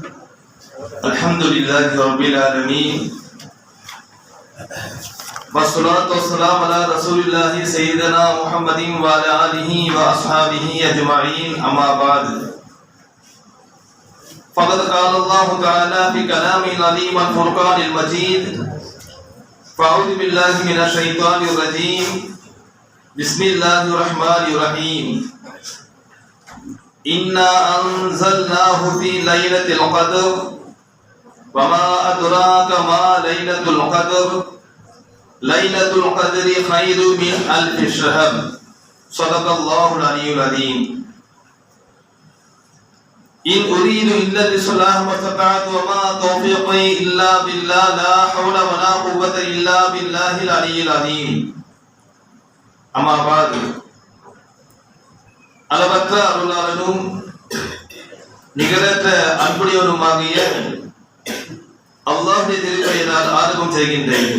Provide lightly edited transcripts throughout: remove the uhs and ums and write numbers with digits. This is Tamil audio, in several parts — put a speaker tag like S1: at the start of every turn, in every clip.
S1: الحمد لله رب العالمين والصلاة والسلام على رسول الله سيدنا محمد وعلى آله وأصحابه أجمعين أما بعد فقد قال الله تعالى في كلامه العليم والفرقان المجيد فأعوذ بالله من الشيطان الرجيم بسم الله الرحمن الرحيم إنا أنزلناه في ليلة القدر وما أدراك ما ليلة القدر ليلة القدر خير من ألف شهر صدق الله العلي العظيم إن أريد إلا الإصلاح ما استطعت وما توفيقي إلا بالله لا حول ولا قوة إلا بالله العلي العظيم أما بعد அளவற்ற அருளாளனும் நிகரற்ற அன்புடையவனுமாகிய அல்லாஹ்வுடைய திருப்பெயரால் ஆரம்பம் செய்கின்றேன்.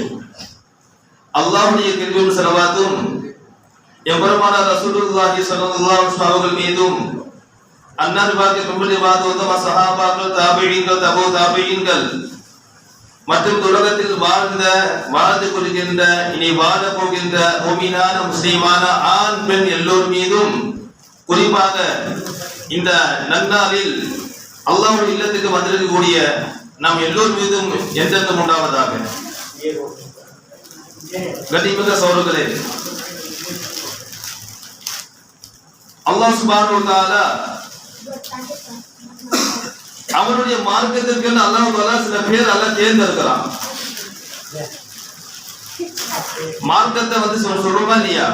S1: அல்லாஹ்வுடைய கிருபையும் ஸலவாத்தும் எம்பெருமானார் ரசூலுல்லாஹி ஸல்லல்லாஹு அலைஹி வஸல்லம் அவர்கள் மீதும் அன்னார் பாக்கிய கும்பலிவாத உத்தம சஹாபாக்கள் தாபிஈன்கள் தபூ தாபிஈன்கள் மற்றும் உலகத்தில் வாழ்ந்து கொள்கின்ற இனி வாழ போகின்ற முஃமினான முஸ்லிமான ஆண் பெண் எல்லோர் மீதும் குறிப்பாக இந்த நன்னாளில் அல்லாஹ்வுடைய இல்லத்துக்கு வந்திருக்கக்கூடிய நாம் எல்லோர் மீதும் என்றென்றும் உண்டாவதாக. கண்ணியமிக்க சகோதரர்களே, அல்லாஹ் சுப்ஹானஹு வ தஆலா அவனுடைய மார்க்கத்திற்கு அல்லாஹ் தஆலா சில பேர் அல்லாஹ் தேர்ந்தெடுக்கிறான். மார்க்கத்தை சொல்றோமா இல்லையா?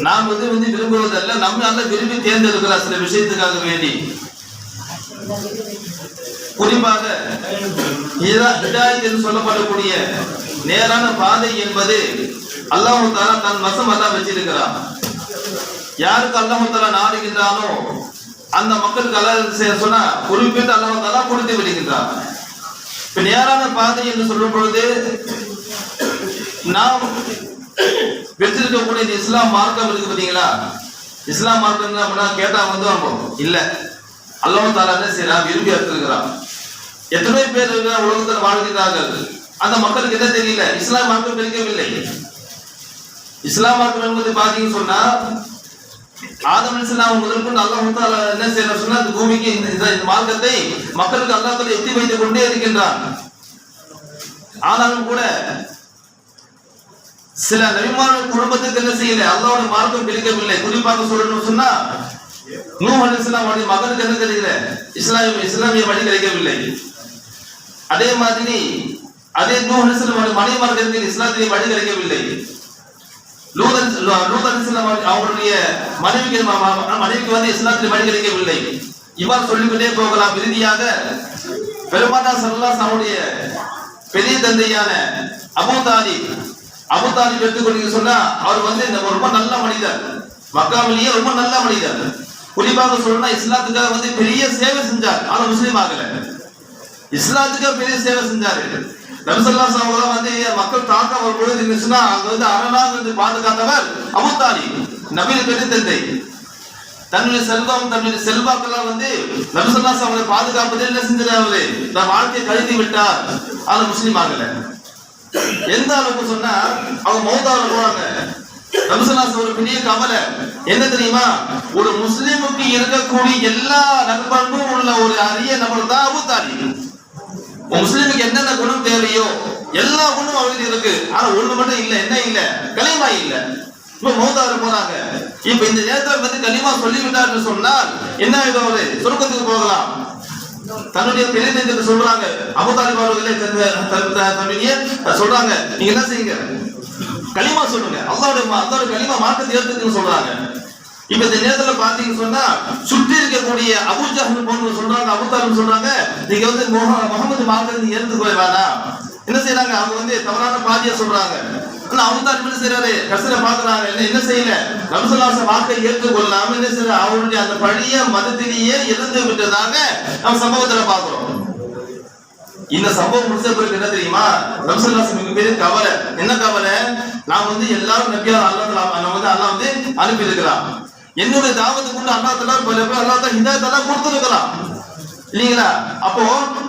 S1: நாம் விரும்புவதல்ல, நம்ம நல்ல விரும்பி தேர்ந்தெடுக்கலாம் சில விஷயத்துக்காக வேண்டி. குறிப்பாக ஹிதாயத் என்று சொல்லப்படக்கூடிய நேரான பாதை என்பது அல்லாஹ் தஆலா தன் வசம் அல்லாஹ் வச்சிருக்கிறான். யாருக்கு அல்லாஹ் தஆலா நாடுகின்றானோ அந்த மக்களுக்கு அல்லாஹ் சொன்னா குறிப்பிட்டு அல்லாஹ் தஆலா கொடுத்து விடுகின்றான். இப்ப நேரான பாதை என்று சொல்லும் பொழுது நாம் வெற்றிருக்கக்கூடிய இஸ்லாம் மார்க்கம் இருக்கு பாத்தீங்களா? இஸ்லாம் மார்க்கம் அப்படின்னா கேட்டா இல்ல, அல்லாஹ் தஆலா என்ன செய்யறான், விரும்பி எடுத்திருக்கிறான். எத்தனை பேர் உலகத்தில் வாழ்கிறார்கள், அந்த மக்களுக்கு என்ன தெரியல, இஸ்லாம் மார்க்கம் தெரியவில்லை. இஸ்லாம் மார்க்கம் என்பது பாத்தீங்கன்னு சொன்னா ஆதம் அலைஹிஸ்ஸலாம் முதல் கொண்டு அல்லாஹ் தஆலா என்ன செய்யறான் சொன்னா இந்த பூமிக்கு இந்த மார்க்கத்தை மக்களுக்கு அல்லாஹ் தஆலா எத்தி வைத்துக் கொண்டே இருக்கின்றான். ஆனாலும் கூட சில நபிமார்கள் குடும்பத்துக்கு என்ன செய்யல, அல்லாஹ்வுடைய மார்க்கம் கிடைக்கவில்லை. குறிப்பாக சொல்லணும் சொன்னா நூஹ் அலைஹிஸ்ஸலாம் அவருடைய மகனுக்கு என்ன தெரியல, இஸ்லாமிய வழி கிடைக்கவில்லை. அதே மாதிரி அதே நூஹ் அலைஹிஸ்ஸலாம் மனைவிமார்களுக்கு இஸ்லாத்திய வழி கிடைக்கவில்லை. லூத் அலைஹிஸ்ஸலாம் அவருடைய மனைவிக்கு இஸ்லாத்திய வழி கிடைக்கவில்லை. இவ்வாறு சொல்லிக்கொண்டே போகலாம். இறுதியாக பெருமானார் ஸல்லல்லாஹு அலைஹி வஸல்லம் பெரிய தந்தையான அபூ தாலிப் எடுத்துக்கொண்டு சொன்னா அவர் ரொம்ப நல்ல மனிதர், மக்காவிலேயே ரொம்ப நல்ல மனிதர். குறிப்பாக சொல்லணும்னா இஸ்லாத்துக்காக பெரிய சேவை செஞ்சார். ஆனா முஸ்லீம் ஆகல, இஸ்லாத்துக்காக பெரிய சேவை செஞ்சாரு. நபி ஸல்லல்லாஹு அலைஹி வஸல்லம் மக்கள் தாக்க வரும்பொழுது சொன்னா அங்க அரணாக பாதுகாத்தவர் அபூ தாலிப், நபியின் பெரிய தந்தை. தன்னுடைய செல்வம் தன்னுடைய செல்வாக்கெல்லாம் நபி ஸல்லல்லாஹு அலைஹி வஸல்லம் பாதுகாப்பதில் என்ன செஞ்சாரு, தன் வாழ்க்கையை கழித்து விட்டார். ஆனா முஸ்லீம் ஆகல. எந்த அளவுக்கு சொன்னா அவங்க மௌத்தாவுல போறாங்க. நபி ஸல்லல்லாஹு அலைஹி வஸல்லம் ஒரு பெரிய கவலை என்ன தெரியுமா, ஒரு முஸ்லிமுக்கு இருக்கக்கூடிய எல்லா நற்பண்பும் உள்ள ஒரு அரிய நபர் தான் அபூ தாலிப். முஸ்லிமுக்கு என்னென்ன குணம் தேவையோ எல்லா குணமும் அவருக்கு இருக்கு. ஆனா ஒண்ணு மட்டும் இல்ல, என்ன இல்ல, கலிமா இல்ல. இப்ப மௌத்தாவுல போறாங்க. இப்ப இந்த நேரத்துல கலிமா சொல்லிவிட்டார்னு சொன்னால் என்ன ஆயிடும், அவரு சொர்க்கத்துக்கு போகலாம். தன்னுடைய பெரிய தந்தை சொல்றாங்க, அபூ தாலிப் அவர்களே சொல்றாங்க, நீங்க என்ன செய்யுங்க, கலிமா சொல்லுங்க, அல்லாஹ்வுடைய கலிமா மார்க்கத்தை ஏத்துக்குன்னு சொல்றாங்க. இப்ப இந்த நேரத்துல பாத்தீங்கன்னு சொன்னா சுற்றி இருக்கக்கூடிய அபூ ஜஹல் போன்ற சொல்றாங்க, அபூ தாலிப் சொல்றாங்க, நீங்க முகமது மார்க்கத்தை ஏத்துக்கவே வேணாம். என்ன செய்யறாங்க, அவங்க தவறான பாதியா சொல்றாங்க. ஆனா அபூ தாலிப் என்ன செய்யறாரு, கடைசியில பாக்குறாங்க என்ன செய்யல, நபி ஸல்லல்லாஹு அலைஹி வஸல்லம் வாக்கை ஏற்றுக்கொள்ளாம என்ன செய்யற, அவருடைய அந்த பழைய மதத்திலேயே இருந்து விட்டதாக நம்ம சம்பவத்துல பாக்குறோம். இந்த சம்பவம் முடிச்ச பிறகு என்ன தெரியுமா, நபி ஸல்லல்லாஹு அலைஹி வஸல்லம் பெரிய கவலை. என்ன கவலை, நான் எல்லாரும் நபியா அல்லாஹ் அனுப்பி இருக்கிறான். என்னுடைய தாவத்துக்கு அல்லாஹ் தஆலா ஹிதாயத் எல்லாம் கொடுத்திருக்கிறான். இல்லீங்களா? அப்போ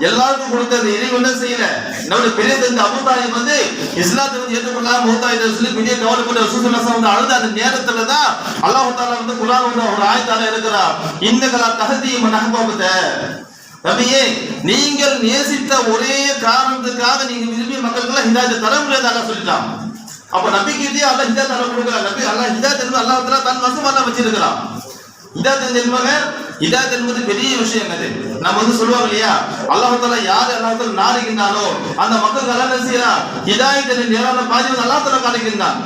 S1: எல்லாருக்கும் கொடுத்தது இறைவன் என்ன செய்யல, நம்முடைய பெரிய தந்தை அபூ தாலிப் வந்து இஸ்லாத்தை வந்து ஏற்றுக்கொள்ளாம மூத்தாயிட்ட சொல்லி பெரிய கவலைப்பட்ட ரசூலுல்லாஹி ஸல்லல்லாஹு அலைஹி வஸல்லம் அந்த நேரத்துல தான் அல்லாஹ் தஆலா வந்து குர்ஆன் வந்து ஒரு ஆயத்தால இருக்கிறார், இன்னகலா தஹதி மன் அஹ்பப்த, நபியே நீங்கள் நேசித்த ஒரே காரணத்துக்காக நீங்க விரும்பிய மக்களுக்கு ஹிதாயத் தர முடியாது அல்லாஹ் சொல்லிட்டான். அப்ப நபிக்கு அல்லாஹ் ஹிதாயத் தர கொடுக்கல, நபி அல்லாஹ் ஹிதாயத் என்பது அல்லாஹ் தஆலா தன் வசமா வச்சிருக்கிறான். ஹிதாயத் என்பது பெரிய விஷயம். அது நம்ம வந்து சொல்லுவாங்க இல்லையா, அல்லாஹ் தஆலா யார் அல்லாஹ் தஆலா நாடுகின்றானோ அந்த மக்களுக்கு அல்லாஹ் என்ன செய்யறான், ஹிதாயத் என்ற நேரான பாதை அல்லாஹ் தஆலா காட்டுகின்றான்.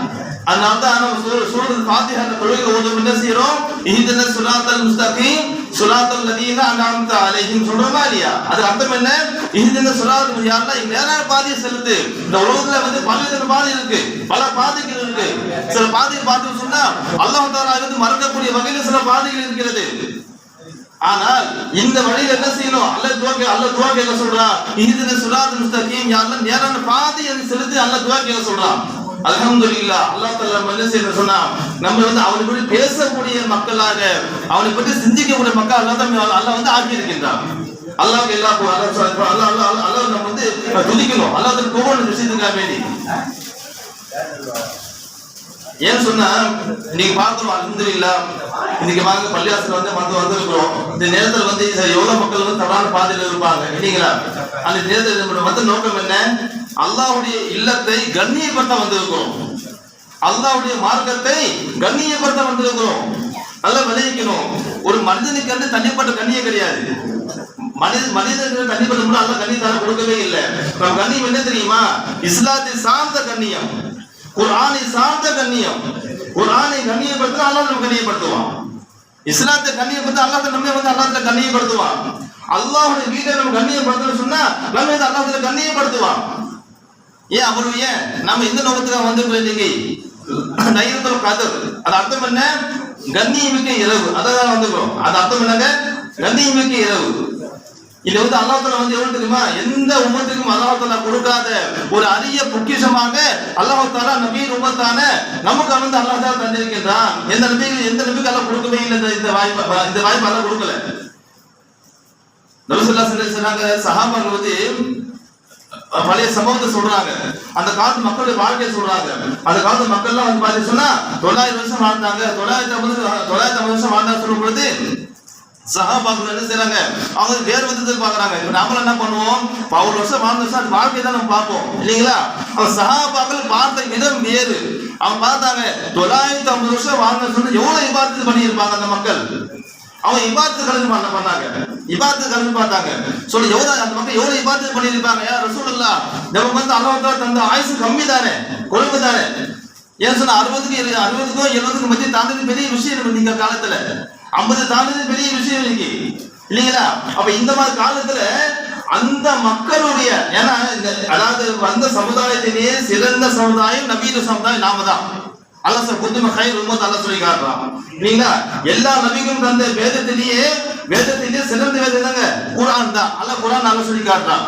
S1: அதனால தான் நம்ம சூரத்துல் ஃபாத்திஹா தொழுகை ஓதும் என்ன செய்றோம், இஹ்தினஸ் ஸிராத்தல் முஸ்தகீம் ஸிராத்தல் லதீன அன்அம்த அலைஹிம் சொல்றோமா இல்லையா? அது அர்த்தம் என்ன, இஹ்தினஸ் ஸிராத்தல் யா அல்லாஹ் நேரான பாதையை செலுத்து. இந்த உலகத்துல வந்து பலவித பாதை இருக்கு, பல பாதைகள் இருக்கு. சில பாதையை பார்த்து சொன்னா அல்லாஹ் தஆலா வந்து மறக்கக்கூடிய வகையில் சில பாதைகள் இருக்கிறது. ஆனால் இந்த வழியில் என்ன செய்யணும், அல்லாஹ் துஆ கேட்க சொல்றான், இஹ்தினஸ் ஸிராத்தல் முஸ்தகீம் யா அல்லாஹ் நேரான பாதையை செலுத்து அல்லாஹ் துஆ கேட்க சொல்றான். அல்ஹம்துலில்லாஹ் அல்லாஹ் தஆலா என்ன செய்யணும் சொன்னா, நம்ம வந்து அவனை பற்றி பேசக்கூடிய மக்களாக, அவனை பற்றி சிந்திக்கக்கூடிய மக்கள் அல்லாஹ் வந்து ஆக்கி இருக்கின்றான். அல்லாஹ்க்கு எல்லா அல்லாஹ் நம்ம வந்து துதிக்கணும், அல்லாஹ் தஆலா கோபம் விஷயத்துக்காக வேண்டி. ஏன் சொன்னா நீங்க பார்க்கணும், அல்ஹம்துலில்லாஹ் இன்னைக்கு வாங்க பள்ளிவாசல் வந்து வந்திருக்கிறோம். இந்த நேரத்தில் வந்து எவ்வளவு மக்கள் வந்து தவறான பாதையில் இருப்பாங்க இல்லைங்களா? அந்த நேரத்தில் வந்து நோக்கம் என்ன, அல்லாஹ்வுடைய இல்லத்தை கண்ணியப்படுத்த வந்திருக்கிறோம், அல்லாஹ்வுடைய மார்க்கத்தை கண்ணியப்படுத்த வந்திருக்கிறோம். நல்லா விளைவிக்கணும். ஒரு மனிதனுக்கு வந்து தனிப்பட்ட கண்ணியம் கிடையாது. மனிதனுக்கு தனிப்பட்ட முறை அல்லாஹ் கண்ணியத்தால கொடுக்கவே இல்லை. நம்ம கண்ணியம் என்ன தெரியுமா, இஸ்லாத்தை சார்ந்த கண்ணியம், குர்ஆனை சார்ந்த கண்ணியம். குர்ஆனை கண்ணியப்படுத்த அல்லாஹ் நம்ம கண்ணியப்படுத்துவான், இஸ்லாத்தை கண்ணியப்படுத்த அல்லாஹ் நம்ம வந்து அல்லாஹ் கண்ணியப்படுத்துவான். அல்லாஹ்வுடைய வீட்டை நம்ம கண்ணியப்படுத்தணும்னு சொன்னா நம்ம வந்து அல்லாஹ் கண்ணியப்படுத்துவான். ஏன் அவரு ஏன் நம்ம இந்த நோக்கத்துக்காக வந்திருக்கிறோம் இன்னைக்கு லைலத்துல் கத்ர், அது அர்த்தம் என்ன, கண்ணியமிக்க இரவு, அதான் வந்திருக்கிறோம். அது அர்த்தம் என்னங்க, கண்ணியமிக்க இரவு. இது வந்து அல்லாஹ் தஆலா வந்து எவ்வளவு தெரியுமா, எந்த உம்மத்துக்கும் அல்லாஹ் தஆலா கொடுக்காத ஒரு அரிய பொக்கிஷமாக அல்லாஹ் தஆலா நபியின் உம்மத்தான நமக்கு வந்து அல்லாஹ் தஆலா தந்திருக்கின்றான். எந்த நபிக்கு அல்லாஹ் கொடுக்கவே இல்லை இந்த வாய்ப்பு அல்லாஹ் கொடுக்கல. நபி ஸல்லல்லாஹு அலைஹி வஸல்லம் சொன்னாங்க, சஹாபாக்கள் வந்து பழைய சம்பவத்தை சொல்றாங்க, அந்த காலத்து மக்களுடைய வாழ்க்கையை சொல்றாங்க. அந்த காலத்து மக்கள் எல்லாம் வந்து பாத்தீங்கன்னா சொன்னா 900 வருஷம் வாழ்ந்தாங்க, 950 வருஷம் வாழ்ந்தாங்க சொல்லும் பொழுது சஹாபாக்கள் என்ன செய்றாங்க, அவங்க வேறு விதத்தில் பாக்குறாங்க. இப்ப நாம என்ன பண்ணுவோம், 100 வருஷம் வாழ்ந்த வருஷம் வாழ்க்கையை தான் நம்ம பார்ப்போம் இல்லைங்களா? அவங்க சஹாபாக்கள் பார்த்த விதம் வேறு. அவங்க பார்த்தாங்க 950 வருஷம் வாழ்ந்த சொன்னா எவ்வளவு இபாதத்து பண்ணியிருப்பாங்க அந்த மக்கள். அவங்க இபாதத்து கலந்து பண்ணாங்க, இபாதத்து கலந்து பார்த்தாங்க. சொல்லி எவ்வளவு அந்த மக்கள் எவ்வளவு இபாதத்து பண்ணியிருப்பாங்க. யா ரசூலுல்லாஹ், நமக்கு வந்து அல்லாஹ் தஆலா தந்த ஆயுசு கம்மி தானே, கொழுப்பு தானே. ஏன் சொன்னா 60க்கும் 70க்கும் மத்திய தாண்டது பெரிய விஷயம் இந்த காலத்துல, 50 தாண்டது பெரிய விஷயம் இன்னைக்கு இல்லைங்களா? அப்ப இந்த மாதிரி காலத்துல அந்த மக்களுடைய, ஏன்னா அதாவது அந்த சமுதாயத்திலேயே சிறந்த சமுதாயம் நபியின் சமுதாயம் நாம தான். அல்லாஹ் குத்தும கைர் உம்மத் அல்லாஹ் சொல்லி காட்டுறான் இல்லைங்களா? எல்லா நபிக்கும் தந்த வேதத்திலேயே சிறந்த வேதம் தாங்க குர்ஆன் தான். அல்லாஹ் குர்ஆன் அல்லாஹ் சொல்லி காட்டுறான்.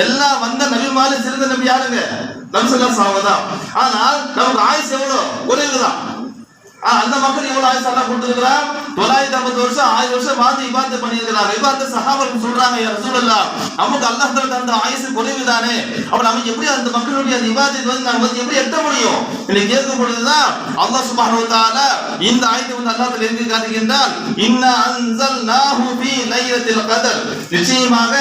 S1: எல்லா வந்த நபிமால சிறந்த நபி யாருங்க, நபி ஸல்லல்லாஹு அலைஹி வஸல்லம் தான். ஆனால் நமக்கு ஆயுசு எவ்வளவு, குறைவுதான். அந்த மக்கள் எவ்வளவு ஆயுசு அல்லாஹ் கொடுத்திருக்கிறான், 950 வருஷம் 1000 வருஷம் வாழ்ந்து இபாதத் பண்ணியிருக்கிறாங்க. இபாதத் சஹாபாக்கள் சொல்றாங்க, யா ரசூலுல்லாஹ், நமக்கு அல்லாஹ் தஆலா தந்த ஆயுசு குறைவுதானே, அப்ப நம்ம எப்படி அந்த மக்களுடைய அந்த இபாதத் வந்து நாம எப்படி எட்ட முடியும் என்று கேட்கும் பொழுதுதான் அல்லாஹ் சுப்ஹானஹு வ தஆலா இந்த ஆயத்தை வந்து அல்லாஹ் தஆலா எழுதி காட்டுகின்றார், இன்னா அன்ஸல்நாஹு ஃபீ லைலத்தில் கத்ர், நிச்சயமாக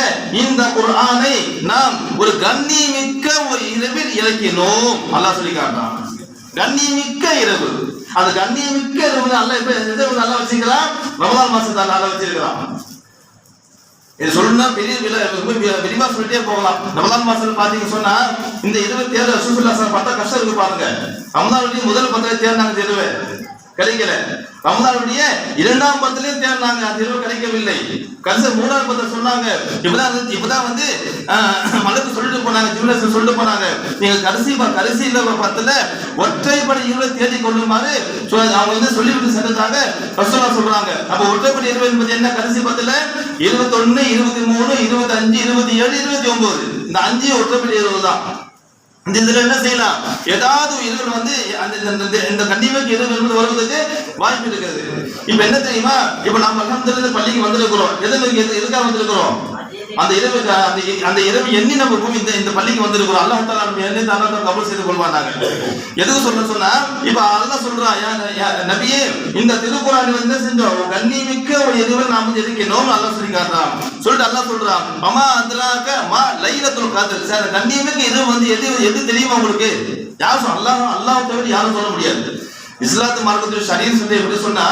S1: இந்த குர்ஆனை நாம் ஒரு கண்ணியமிக்க ஒரு இரவில் இறக்கினோம். அல்லாஹ் சொல்லி காட்டுறான், கண்ணியமிக்க இரவு. அந்த கண்ணியமிக்க இரவு அல்லாஹ் இப்ப எதை நல்லா வச்சிருக்கிறான், ரமலான் மாசத்தை நல்லா வச்சிருக்கிறான். இது சொல்லணும்னா பெரிய விரிவா சொல்லிட்டே போகலாம். ரமலான் மாசத்துல பாத்தீங்க சொன்னா இந்த 27 ரசூலுல்லாஹ் பட்ட கஷ்டம் இருக்கு பாருங்க. ரமலானுடைய முதல் 10 தேர்ந்தாங்க, இரவு கிடைக்கல. ரமலானுடைய 2ஆம் 10லயும் தேர்ந்தாங்க, அந்த இரவு கிடைக்கவில்லை. கடைசி 3ஆம் 10 சொன்னாங்க. இப்பதான் வந்து மலக்கு சொல்லிட்டு போனாங்க, ஜிப்ரீல் சொல்லிட்டு போனாங்க, நீங்க கடைசியில 10ல ஒற்றைப்படை இரவை தேடி கொள்ளுமாறு அவங்க வந்து சொல்லிவிட்டு சென்றதாக ரசூலுல்லாஹ் சொல்றாங்க. அப்ப ஒற்றைப்படை இரவு என்பது என்ன, கடைசி 10ல 21, 23, 25, 27, 29 இந்த 5 ஒற்றைப்படை இரவு தான். இதுல என்ன செய்யலாம், ஏதாவது இரவு வந்து இந்த கண்டிப்பாக இரவு என்பது வருவதற்கு வாய்ப்பு இருக்கிறது. இப்ப என்ன தெரியுமா, இப்ப நாம அல்ஹம்துலில்லாஹ் பள்ளிக்கு வந்திருக்கிறோம். எதுக்காக வந்திருக்கிறோம்? அந்த இரவு எண்ணி நம்ம பூமி இந்த பள்ளிக்கு வந்திருக்கிறோம். அல்லாஹ் தஆலா நம்ம எண்ணி தாராளமாக கபூல் செய்து கொள்வானாங்க. எதுக்கு சொன்னா இப்ப அல்லாஹ் சொல்றான், நபியே இந்த திருக்குர்ஆன் வந்து செஞ்சோம் கண்ணிமிக்க ஒரு இரவு நாம இருக்கணும் அல்லாஹ் சொல்லி காட்டுறான். சொல்லிட்டு அல்லாஹ் சொல்றான், அம்மா அத்ராக மா லைலத்துல் கத்ர். சார் கண்ணிமிக்க இரவு வந்து எது தெரியுமா உங்களுக்கு? யார் சொல்ல? அல்லாஹ் தவிர யாரும் சொல்ல முடியாது. இஸ்லாத்து மார்க்கத்தில் ஷரீஅத் சொல்லி எப்படி சொன்னா,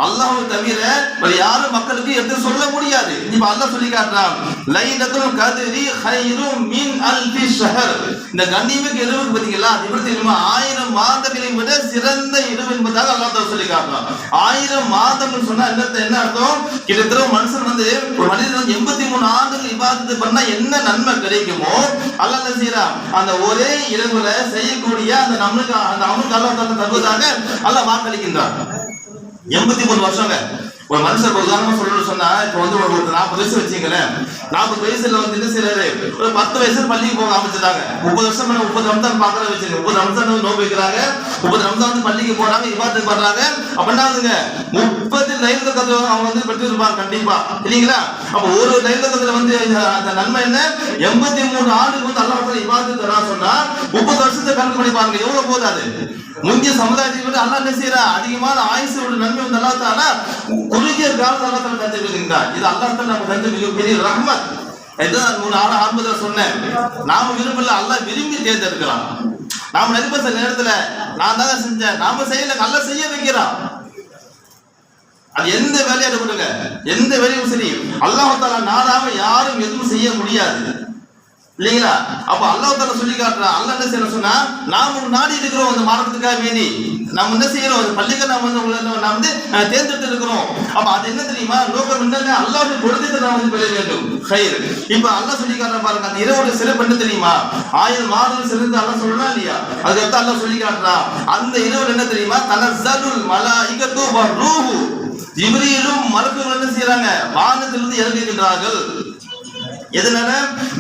S1: அல்லாஹ்வை தவிர வேற யாரும் மக்களுக்கு எது சொல்ல முடியாது. இப்ப அல்லாஹ் சொல்லி காட்டுறான், லைலத்துல் கத்ரி கைரும் மின் அல்ஃபி ஷஹர். இந்த கண்ணியமிக்க இரவுக்கு பாத்தீங்களா, அது எப்படி தெரியுமா, 1000 மாதங்களை விட சிறந்த இரவு என்பதாக அல்லாஹ் தஆலா சொல்லி காட்டுறான். 1000 மாதம்னு சொன்னா என்ன அர்த்தம்? கிட்டத்தட்ட மனுஷன் வந்து ஒரு மனிதன் 83 ஆண்டுகள் இபாதத் பண்ணா என்ன நன்மை கிடைக்குமோ அல்லாஹ் என்ன செய்றான், அந்த ஒரே இரவுல செய்யக்கூடிய அந்த நமக்கு அந்த அமலுக்கு அல்லாஹ் தஆலா தருவதாக அல்லாஹ் வாக்களிக்கின்றான். 83 வருஷங்க. ஒரு மனுஷன் உதாரணமா சொல்லணும்னு சொன்னா, இப்ப வந்து ஒரு 40 வயசு வச்சுங்களேன். 40 வயசுல வந்து என்ன செய்யறாரு, ஒரு 10 வயசுல பள்ளிக்கு போக ஆரம்பிச்சிட்டாங்க. 30 வருஷம் 30 ரம்ஜான் பாக்குற வச்சுங்க, 30 ரம்ஜான் நோன்பு வைக்கிறாங்க, 30 ரம்ஜான் வந்து பள்ளிக்கு போறாங்க, இபாதத் பண்றாங்க. அப்படின்னா 30 லைலத்துல் கத்ர் அவங்க வந்து பெற்று இருப்பாங்க கண்டிப்பா, இல்லீங்களா? அப்ப ஒரு லைலத்துல் கத்ர் வந்து அந்த நன்மை என்ன, 83 ஆண்டுக்கு வந்து அல்லாஹ் தஆலா இபாதத் தரா சொன்னா 30 வருஷத்தை கணக்கு பண்ணி பாருங்க எவ்வளவு போதாது. முந்தைய சமுதாயத்தை விட அல்லாஹ் என்ன செய்யறா, அதிகமான ஆயுசோட நன்மை வந்து அல்லாஹ் தஆலா குறுகிய காலத்துல அல்லாஹ் தஆலா தந்திருக்கிறார். இது அல்லாஹ் தஆலா நமக்கு தந்த மிகப்பெரிய ரஹ்மத். இதுதான் நான் ஆரம்பத்தில் சொன்னேன், நாம விரும்பல, அல்லாஹ் விரும்பி தேர்ந்தெடுக்கிறான். நாம நினைப்ப சில நேரத்துல நான் தான் செஞ்சேன், நாம செய்யல, அல்லாஹ் செய்ய வைக்கிறான். அது எந்த வேலையா கொடுங்க, எந்த வேலையும் சரி, அல்லாஹ் தஆலா நாடாம யாரும் எதுவும் செய்ய முடியாது, இல்லைங்களா? அப்ப அல்லாஹ் தஆலா சொல்லி காட்டுறான். அல்லாஹ் என்ன செய்யணும் சொன்னா, நாம நாடி இருக்கிறோம் அந்த மார்க்கத்துக்காக வேண்டி நம்ம என்ன செய்யறோம், பள்ளிக்கு நாம வந்து தேர்ந்தெடுத்து இருக்கிறோம். அப்ப அது என்ன தெரியுமா, நோக்கம் என்னங்க, அல்லாஹ்வுடைய பொருத்தத்தை நாம் வந்து பெற வேண்டும். ஹைர். இப்ப அல்லாஹ் சொல்லி காட்டுறான் பாருங்க, அந்த இரவோட சிறப்பு என்ன தெரியுமா, 1000 மாதங்கள் சிறந்து அல்லாஹ் சொல்லலாம் இல்லையா? அதுக்கு அல்லாஹ் சொல்லி காட்டுறான், அந்த இரவு என்ன தெரியுமா, தனஸ்ஸலுல் மலாயிகத்து வர்ரூஹு. ஜிப்ரீலும் மலக்குகளும் என்ன செய்யறாங்க, வானத்திலிருந்து இறங்குகின்றார்கள். எதனால,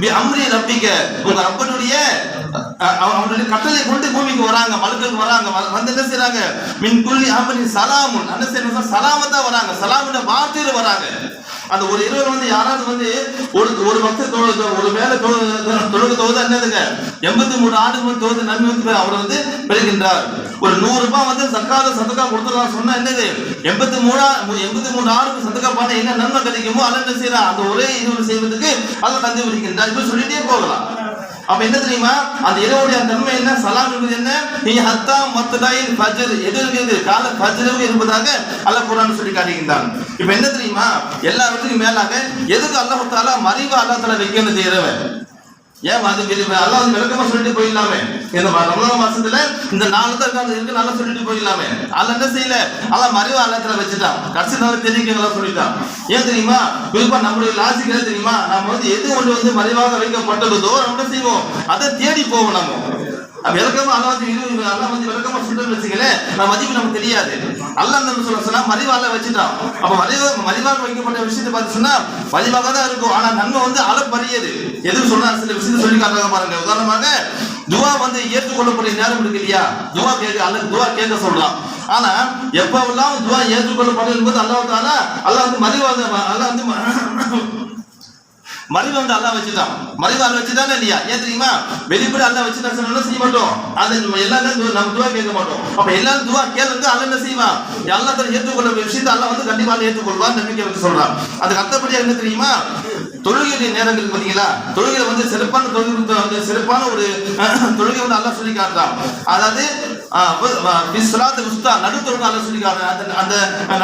S1: பி அம்ரி ரப்பிக, உங்க ரப்பனுடைய அவனுடைய கட்டளை கொண்டு பூமிக்கு வராங்க, மலக்குகள் வராங்க. வந்து என்ன செய்றாங்க, மின் குல்லி அம்ரின் சலாமுன், என்ன செய்றாங்க, சலாமத்தா வராங்க, சலாமுன வார்த்தையில வராங்க. அந்த ஒரு இரவு வந்து யாராவது வந்து ஒரு பக்தர் தொழுது, ஒரு வேலை தொழுது என்னதுங்க, 83 ஆண்டுக்கு வந்து தொழுது நன்மை வந்து அவர் வந்து பெறுகின்றார். ஒரு 100 ரூபாய் வந்து சதக்கா கொடுத்துடலாம் சொன்னா என்னது, 83 ஆண்டுக்கு சதக்கா பண்ண என்ன நன்மை கிடைக்குமோ அதை என்ன செய்யறான், அந்த ஒரே இரவு செய்வதற்கு அல்லாஹ் தந்து விடுகின்றார். இப்ப சொல்லிட்டே போகலாம். அப்ப என்ன தெரியுமா, அந்த இரவுடைய தன்மை என்ன, சலாம் என்பது என்ன, நீ ஹத்தா மத்லாயில் ஃபஜ்ர், எதிர்கிறது கால ஃபஜ்ருக்கு என்பதாக அல்லாஹ் குர்ஆன் சொல்லி காட்டுகின்றான். இப்ப என்ன தெரியுமா, எல்லாத்துக்கும் மேலாக எதுக்கு அல்லாஹ் தஆலா மறைவா அல்லாஹ் தஆலா வைக்கணும் இரவு? ஏன் அது அல்லாஹ் வந்து விளக்கமா சொல்லிட்டு போயிடலாமே, இந்த ரமலான் மாசத்துல இந்த 4 தான் இருக்கு நல்லா சொல்லிட்டு போயிடலாமே. அல்லாஹ் என்ன செய்யல, அல்லாஹ் மறைவா அல்லாஹ் தஆலா வச்சுட்டான். கடைசி நாள் தெரிவிக்கங்களா சொல்லிட்டான். ஏன் தெரியுமா, குறிப்பா நம்மளுடைய லாஜிக் என்ன தெரியுமா, நம்ம வந்து எது ஒன்று வந்து மறைவாக வைக்கப்பட்டதோ நம்ம என்ன செய்வோம், அதை தேடி போவோம். நம்ம விளக்கமா அல்லாஹ் வந்து விளக்கமா சொல்லிட்டு வச்சுக்கல, நம்ம மதிப்பு நமக்கு தெரியாது. அல்லாஹ் நம்ம சொன்னா மறைவா அல்லாஹ் வச்சுட்டான். அப்ப மறைவாக வைக்கப்பட்ட விஷயத்தை பார்த்து சொன்னா மறைவாக தான் இருக்கும், ஆனா நன்மை வந்து அளப்பரியது. எதுவும் சொன்னா சில விஷயத்தை சொல்லி காட்டுறாங்க பாருங்க. உதாரணமாக துவா வந்து ஏற்றுக்கொள்ளக்கூடிய நேரம் இருக்கு இல்லையா, துவா கேட்க சொல்றான். ஆனா எப்பவெல்லாம் துவா ஏற்றுக்கொள்ளப்படும் என்பது அல்லாஹ் தஆலா அல்லாஹ் வந்து மறைவு வந்து அல்லாஹ் வச்சுட்டான். மறைவு அல்லாஹ் வச்சுட்டானே இல்லையா? ஏன் தெரியுமா, வெளிப்பட அல்லாஹ் வச்சுட்டா சொன்னா செய்ய மாட்டோம், அது எல்லாரும் நம்ம துவா கேட்க மாட்டோம். அப்ப எல்லாரும் துவா கேளுங்க, அல்லாஹ் என்ன செய்வான், அல்லாஹ் தான் ஏற்றுக்கொள்ள விஷயத்தை அல்லாஹ் வந்து கண்டிப்பா ஏற்றுக்கொள்வான் நம்பிக்கை வந்து சொல்றான். அதுக்கு அர்த்தப்படியா என்ன தெரியுமா, தொழுகை நேரங்கள் பாத்தீங்களா, தொழுகையில வந்து சிறப்பான தொழுகை வந்து சிறப்பான ஒரு தொழுகை வந்து அல்லாஹ் சொல்லி காட்டுறான். அதாவது நடுத்தொழுகை அல்லாஹ் சொல்லி காட்டுறான். அந்த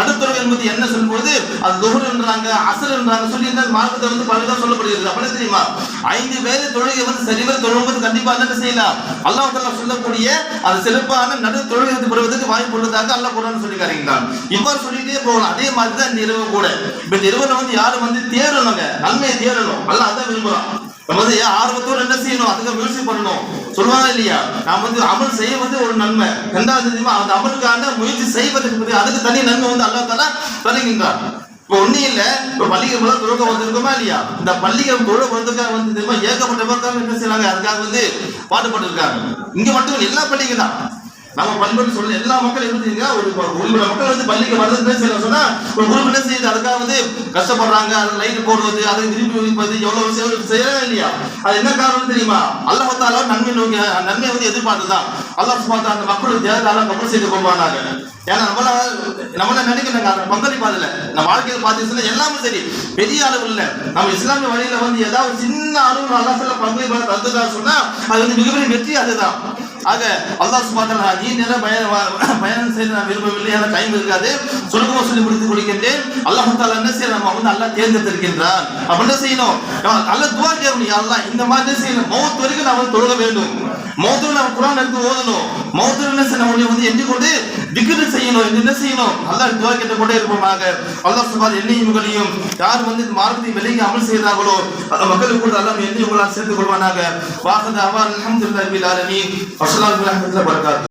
S1: நடுத்தொழுகை என்பது என்ன சொல்லும்போது அது லுஹர் என்றாங்க, அஸ்ர் என்றாங்க சொல்லி இந்த மார்க்கத்தை வந்து பலதான் சொல்லப்படுகிறது. அப்படி தெரியுமா, 5 வேளை தொழுகை வந்து சரிவர தொழும்போது கண்டிப்பா என்ன செய்யலாம், அல்லாஹ் தஆலா சொல்லக்கூடிய அந்த சிறப்பான நடு தொழுகை பெறுவதற்கு வாய்ப்பு உள்ளதாக அல்லாஹ் குர்ஆன் சொல்லி காட்டுகிறான். இவ்வாறு சொல்லிட்டே போகலாம். அதே மாதிரி தான் இந்த இரவு கூட. இப்ப இந்த இரவுல வந்து யாரும் வந்து தேடணுங்க, நன்மையை தேடணும், அல்லாஹ் அதான் விரும்புறான். நம்ம வந்து ஆர்வத்தோடு என்ன செய்யணும், அதுக்கு முயற்சி பண்ணணும் சொல்லுவாங்க இல்லையா. நாம் வந்து அமல் செய்வது ஒரு நன்மை, 2வது அந்த அமலுக்கான முயற்சி செய்வதற்கு அதுக்கு தனி நன்மை வந்து அல்லாஹ் தஆலா தருகின்றார். இப்போ ஒன்னும் இல்ல, இப்ப பள்ளிக்கு முதல் தொழுக வந்திருக்கோமா இல்லையா? இந்த பள்ளிக்கு தொழுக வந்ததுக்காக வந்து தெரியுமா ஏகப்பட்ட பேருக்காக என்ன செய்யறாங்க, அதுக்காக வந்து பாடுபட்டு இருக்காங்க. இங்க மட்டும் எல்லா பள்ளிக்கும் தான் நம்ம பண்புன்னு சொல்ல எல்லா மக்களும் இருந்தீங்க. ஒரு மக்கள் வந்து பள்ளிக்கு வருதுன்னு செய்யலாம் சொன்னா ஒரு குரூப் என்ன செய்யுது, அதுக்காக வந்து கஷ்டப்படுறாங்க. அது லைட் போடுவது, அதை விரும்பி வைப்பது, எவ்வளவு செய்யலாம் இல்லையா? அது என்ன காரணம் தெரியுமா? அல்லாஹ் தஆலா நன்மை வந்து எதிர்பார்த்துதான் அல்லாஹ் சுப்ஹானஹு வ தஆலா அந்த மக்களுக்கு தேவையான கபூல் செய்து கொள்வானாங்க. ஏன்னா நம்மள நினைக்கிறாங்க பங்களிப்பாதுல நம்ம வாழ்க்கையில் பார்த்தீங்கன்னா எல்லாமே சரி பெரிய அளவு இல்ல. நம்ம இஸ்லாமிய வழியில வந்து ஏதாவது சின்ன அளவு அல்லாஹ்ல பங்களிப்பாக தந்துட்டா சொன்னா அது வந்து மிகப்பெரிய வெற்றி. அதுதான் ஆக அல்லாஹ் சுப்ஹானஹு வ தஆலா நீ நேரம் பயணம் செய்ய நான் விரும்பவில்லை, எனக்கு டைம் இருக்காது, சுருக்கமாக சொல்லி முடித்துக் கொடுக்கின்றேன். அல்லாஹ் தஆலா என்ன செய்ய நம்ம வந்து அல்லாஹ் தேர்ந்தெடுத்திருக்கின்றான். அப்ப என்ன செய்யணும், அல்லாஹ் துஆ கேட்கணும், யா அல்லாஹ் இந்த மாதிரி செய்யணும். மௌத் வரைக்கும் நாம தொழுக வேண்டும். மௌத்துல நம்ம குர்ஆன் எடுத்து ஓதணும். மௌத்துல என்ன செய்யணும், வந்து எண்ணிக்கொண்டு திக்ர் செய்யணும். என்ன செய்யணும், அல்லாஹ் துஆ கேட்டு கொண்டே இருப்போமாக. அல்லாஹ் சுப்ஹானஹு என்னையும் உங்களையும் யார் வந்து இந்த மார்க்கத்தை விலகி அமல் செய்கிறார்களோ அந்த மக்களுக்கு கூட அல்லாஹ் என்னையும் உங்களால் சேர்த்துக் கொள்வானாக. வாஹத அவால் அல்ஹம்துலில்லாஹி ரப்பில் ஆலமீன். அஸ்ஸலாமு அலைக்கும் வரஹ்மத்துல்லாஹி வபரகாத்துஹு.